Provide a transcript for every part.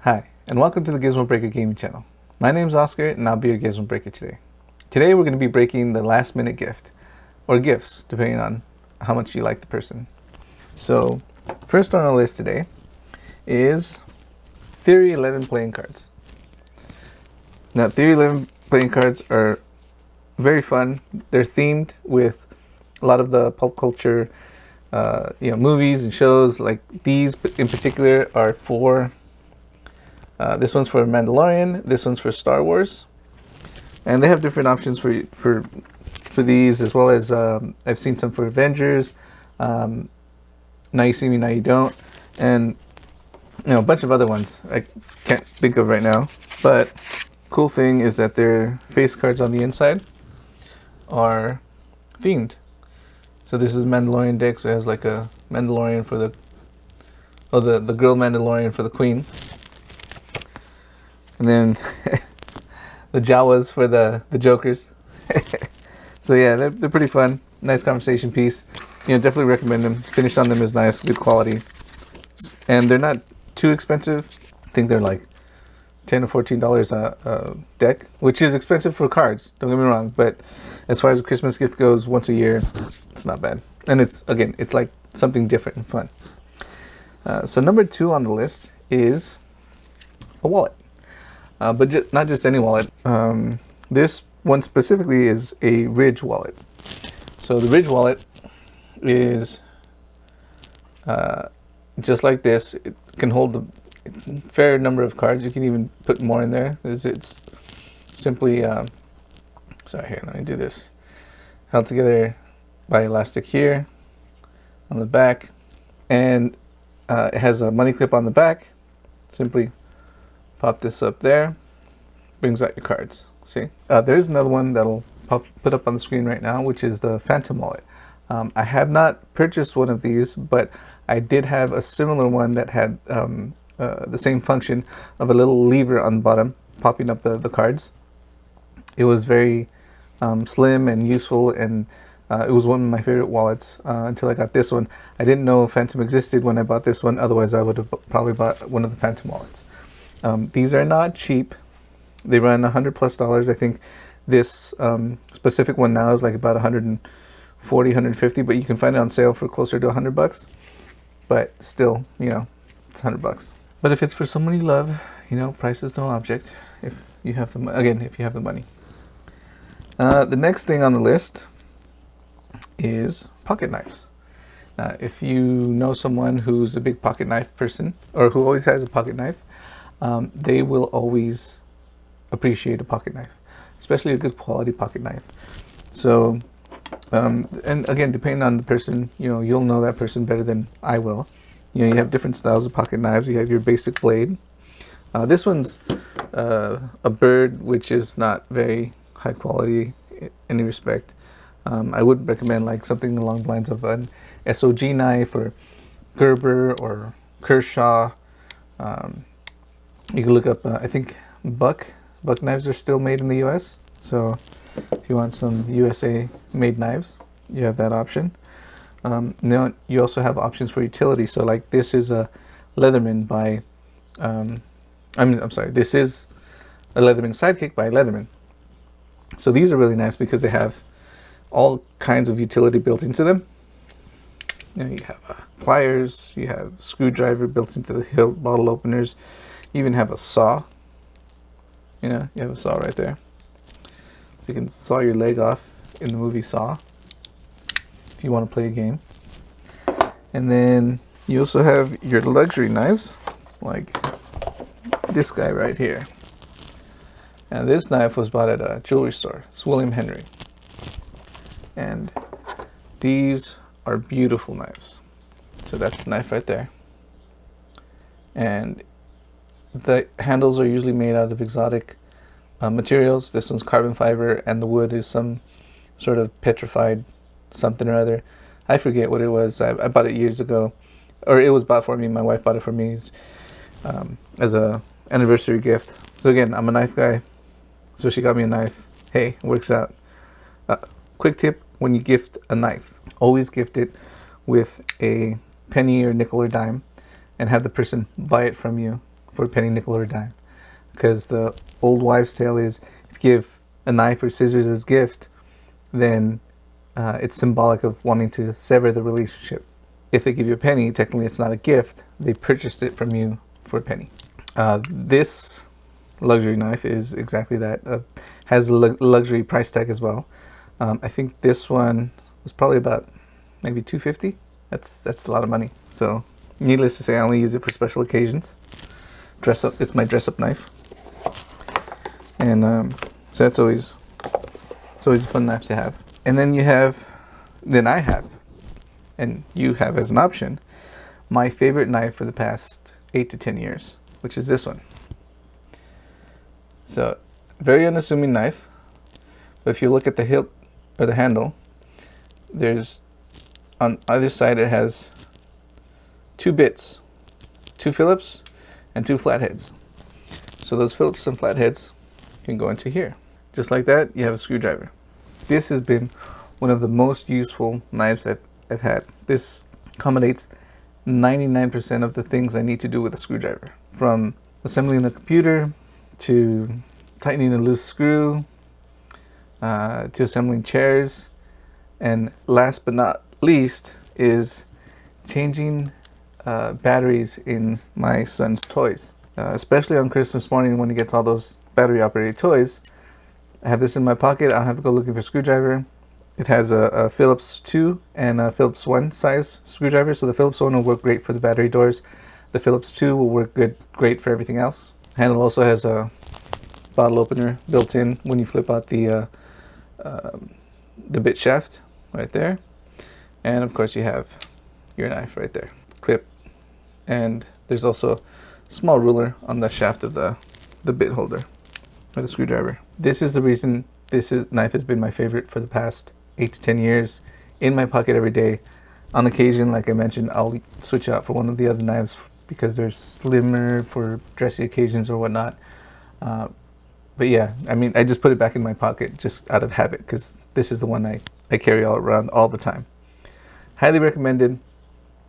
Hi, and welcome to the Gizmo Breaker Gaming channel. My name's Oscar, and I'll be your Gizmo Breaker today. Today we're going to be breaking the last minute gift, or gifts, depending on how much you like the person. So, first on our list today is Theory 11 playing cards. Now, Theory 11 playing cards are very fun. They're themed with a lot of the pulp culture, movies and shows. Like these in particular are for. This one's for Mandalorian. This one's for Star Wars, and they have different options for these, as well as I've seen some for Avengers. Now You See Me, Now You Don't, and a bunch of other ones I can't think of right now. But cool thing is that their face cards on the inside are themed. So this is Mandalorian deck, so it has like a Mandalorian for the girl Mandalorian for the queen. And then the Jawas for the Jokers. So yeah, they're pretty fun. Nice conversation piece. Definitely recommend them. Finished on them is nice, good quality. And they're not too expensive. I think they're like $10 or $14 a deck, which is expensive for cards, don't get me wrong. But as far as a Christmas gift goes, once a year, it's not bad. And it's like something different and fun. So number 2 on the list is a wallet. But not just any wallet. This one specifically is a Ridge wallet. So the Ridge wallet is just like this. It can hold a fair number of cards. You can even put more in there. It's simply, sorry, here, let me do this. Held together by elastic here on the back. And it has a money clip on the back. Simply pop this up there, brings out your cards. See, there's another one that'll put up on the screen right now, which is the Phantom wallet. I have not purchased one of these, but I did have a similar one that had the same function of a little lever on the bottom, popping up the cards. It was very slim and useful, and it was one of my favorite wallets until I got this one. I didn't know Phantom existed when I bought this one, otherwise I would have probably bought one of the Phantom wallets. These are not cheap. They run $100+. I think this specific one now is like about 140, 150, but you can find it on sale for closer to $100. But still, it's $100. But if it's for someone you love, price is no object. If you have if you have the money. The next thing on the list is pocket knives. Now, if you know someone who's a big pocket knife person, or who always has a pocket knife, they will always appreciate a pocket knife, especially a good quality pocket knife. So, and again, depending on the person, you'll know that person better than I will. You have different styles of pocket knives. You have your basic blade. This one's a bird, which is not very high quality in any respect. I would recommend like something along the lines of an SOG knife or Gerber or Kershaw. You can look up, I think Buck knives are still made in the US. So if you want some USA made knives, you have that option. Now you also have options for utility. So like this is a Leatherman by, I'm sorry, this is a Leatherman Sidekick by Leatherman. So these are really nice because they have all kinds of utility built into them. You have pliers, you have screwdriver built into the hilt, bottle openers. You even have a saw. You have a saw right there. So you can saw your leg off in the movie Saw if you want to play a game. And then you also have your luxury knives, like this guy right here. And this knife was bought at a jewelry store. It's William Henry. And these are beautiful knives. So that's the knife right there. And the handles are usually made out of exotic materials. This one's carbon fiber, and the wood is some sort of petrified something or other. I forget what it was. I bought it years ago, or it was bought for me. My wife bought it for me as a anniversary gift. So again, I'm a knife guy, so she got me a knife. Hey, works out. Quick tip: when you gift a knife, always gift it with a penny or nickel or dime, and have the person buy it from you for a penny, nickel, or a dime. Because the old wives' tale is, if you give a knife or scissors as gift, then it's symbolic of wanting to sever the relationship. If they give you a penny, technically it's not a gift. They purchased it from you for a penny. This luxury knife is exactly that. Has a luxury price tag as well. I think this one was probably about maybe $250. That's a lot of money. So needless to say, I only use it for special occasions. Dress up. It's my dress up knife. And so it's always a fun knife to have. And then I have, and you have as an option, my favorite knife for the past 8 to 10 years, which is this one. So, very unassuming knife, but if you look at the hilt or the handle, there's, on either side it has 2 bits, 2 Phillips and 2 flatheads. So those Phillips and flatheads can go into here. Just like that, you have a screwdriver. This has been one of the most useful knives I've had. This accommodates 99% of the things I need to do with a screwdriver. From assembling the computer, to tightening a loose screw, to assembling chairs, and last but not least is changing batteries in my son's toys. Especially on Christmas morning when he gets all those battery operated toys. I have this in my pocket. I don't have to go looking for a screwdriver. It has a Phillips 2 and a Phillips 1 size screwdriver. So the Phillips 1 will work great for the battery doors. The Phillips 2 will work great for everything else. Handle also has a bottle opener built in when you flip out the bit shaft right there. And of course you have your knife right there. Clip. And there's also a small ruler on the shaft of the bit holder or the screwdriver. This is the reason knife has been my favorite for the past 8 to 10 years. In my pocket every day. On occasion, like I mentioned, I'll switch it out for one of the other knives because they're slimmer for dressy occasions or whatnot. But yeah, I mean, I just put it back in my pocket just out of habit because this is the one I carry all around all the time. Highly recommended.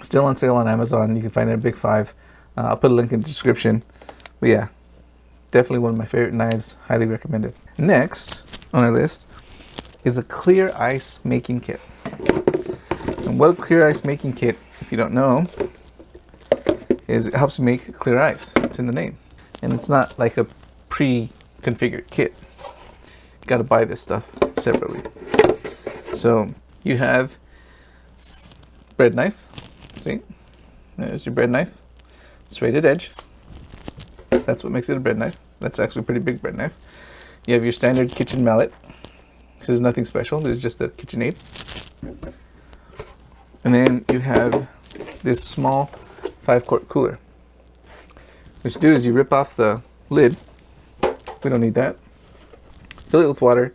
Still on sale on Amazon. You can find it at Big 5. I'll put a link in the description. But yeah, definitely one of my favorite knives. Highly recommended. Next on our list is a clear ice making kit. And what a clear ice making kit, if you don't know, is it helps you make clear ice. It's in the name. And it's not like a pre-configured kit. You gotta buy this stuff separately. So you have bread knife. See? There's your bread knife. Serrated edge. That's what makes it a bread knife. That's actually a pretty big bread knife. You have your standard kitchen mallet. This is nothing special. This is just a KitchenAid. And then you have this small 5-quart cooler. What you do is you rip off the lid. We don't need that. Fill it with water.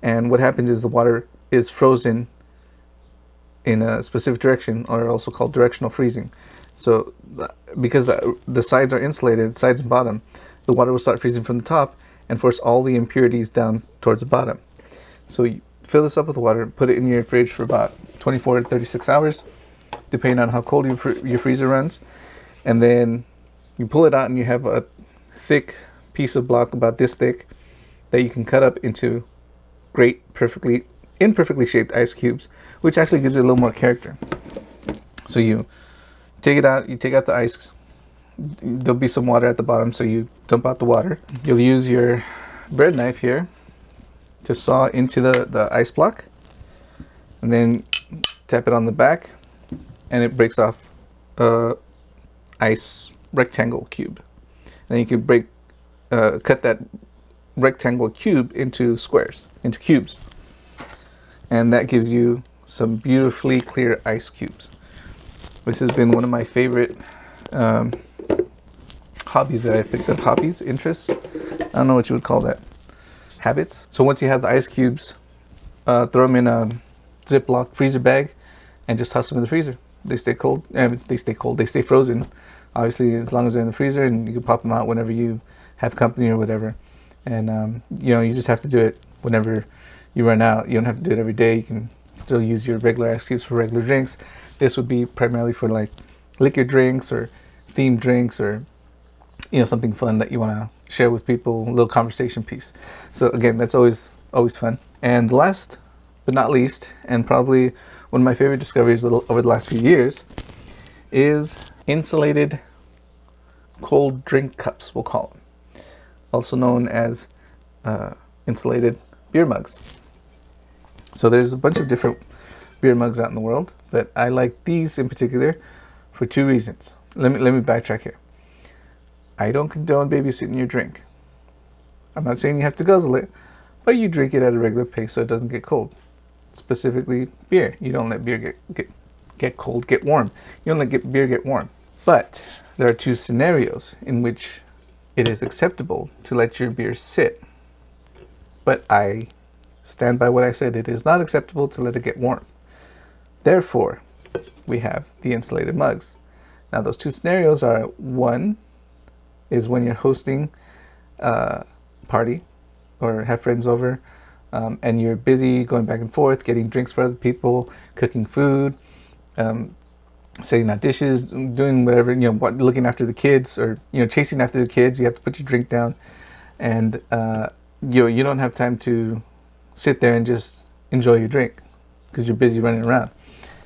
And what happens is the water is frozen in a specific direction, or also called directional freezing. So because the sides are insulated, sides and bottom, the water will start freezing from the top and force all the impurities down towards the bottom. So you fill this up with water, put it in your fridge for about 24 to 36 hours, depending on how cold your freezer runs. And then you pull it out and you have a thick piece of block about this thick that you can cut up into great, imperfectly shaped ice cubes, which actually gives it a little more character. So you take it out, you take out the ice. There'll be some water at the bottom, so you dump out the water. You'll use your bread knife here to saw into the ice block, and then tap it on the back, and it breaks off a ice rectangle cube. And then you can cut that rectangle cube into squares, into cubes, and that gives you some beautifully clear ice cubes. This has been one of my favorite hobbies that I picked up. Interests. I don't know what you would call that. Habits. So once you have the ice cubes, throw them in a Ziploc freezer bag and just toss them in the freezer. They stay cold. They stay frozen. Obviously, as long as they're in the freezer, and you can pop them out whenever you have company or whatever. And you just have to do it whenever you run out. You don't have to do it every day. You can still use your regular ice cubes for regular drinks. This would be primarily for like liquor drinks or themed drinks or something fun that you want to share with people, a little conversation piece. So again, that's always fun. And last but not least, and probably one of my favorite discoveries over the last few years, is insulated cold drink cups, we'll call them, also known as insulated beer mugs. So there's a bunch of different beer mugs out in the world, but I like these in particular for two reasons. Let me backtrack here. I don't condone babysitting your drink. I'm not saying you have to guzzle it, but you drink it at a regular pace so it doesn't get cold. Specifically beer. You don't let beer get cold, get warm. You don't let beer get warm. But there are two scenarios in which it is acceptable to let your beer sit. But I stand by what I said. It is not acceptable to let it get warm. Therefore, we have the insulated mugs. Now, those two scenarios are, one is when you're hosting a party or have friends over, and you're busy going back and forth, getting drinks for other people, cooking food, setting out dishes, doing whatever, looking after the kids, or chasing after the kids. You have to put your drink down, and you don't have time to sit there and just enjoy your drink because you're busy running around.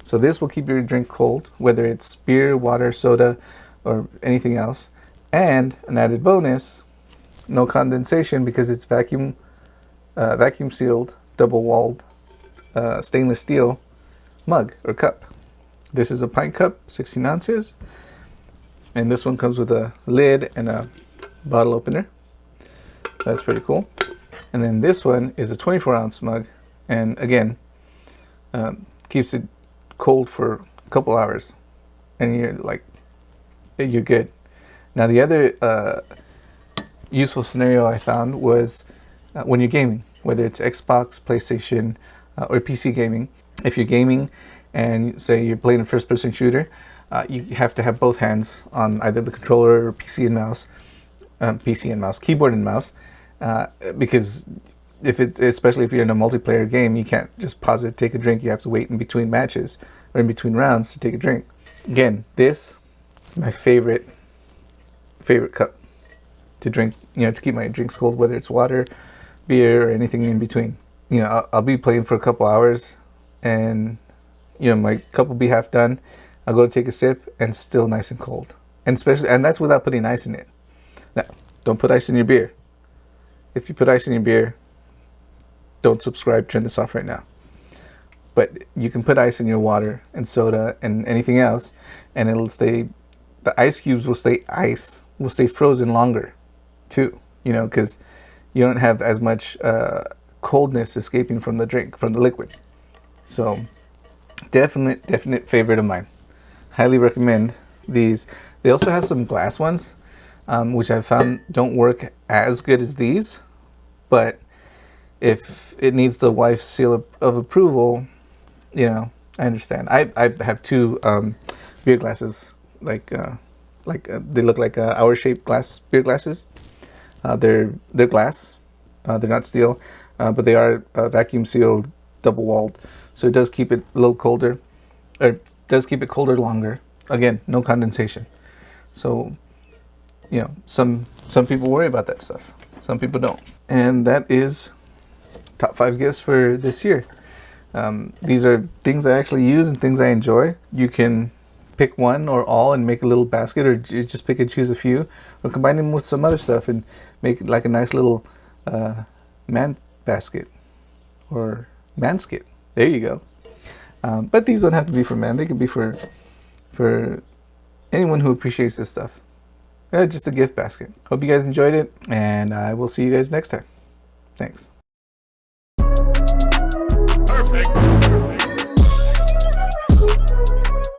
So this will keep your drink cold, whether it's beer, water, soda, or anything else. And an added bonus, no condensation because it's vacuum sealed, double walled stainless steel mug or cup. This is a pint cup, 16 ounces. And this one comes with a lid and a bottle opener. That's pretty cool. And then this one is a 24-ounce mug. And again, keeps it cold for a couple hours. And you're good. Now the other useful scenario I found was when you're gaming, whether it's Xbox, PlayStation, or PC gaming. If you're gaming and say you're playing a first-person shooter, you have to have both hands on either the controller or keyboard and mouse, because especially if you're in a multiplayer game, you can't just pause it, take a drink. You have to wait in between matches or in between rounds to take a drink. Again, this my favorite cup to drink, to keep my drinks cold, whether it's water, beer, or anything in between. I'll be playing for a couple hours, and my cup will be half done. I'll go to take a sip, and still nice and cold. And that's without putting ice in it. Now, don't put ice in your beer. If you put ice in your beer, don't subscribe. Turn this off right now. But you can put ice in your water and soda and anything else, and it'll stay. The ice cubes will stay frozen longer, too. Because you don't have as much coldness escaping from the drink, from the liquid. So, definite favorite of mine. Highly recommend these. They also have some glass ones, which I've found don't work as good as these. But if it needs the wife's seal of approval, I understand. I have two beer glasses, they look like hour-shaped beer glasses. They're glass. They're not steel, but they are vacuum sealed, double walled. So it does keep it a little colder, or does keep it colder longer. Again, no condensation. So, some people worry about that stuff. Some people don't. And that is top 5 gifts for this year. These are things I actually use and things I enjoy. You can pick one or all and make a little basket, or just pick and choose a few, or combine them with some other stuff and make it like a nice little man basket or manskit. There you go. But these don't have to be for men. They could be for anyone who appreciates this stuff. Just a gift basket. Hope you guys enjoyed it, and I will see you guys next time. Thanks.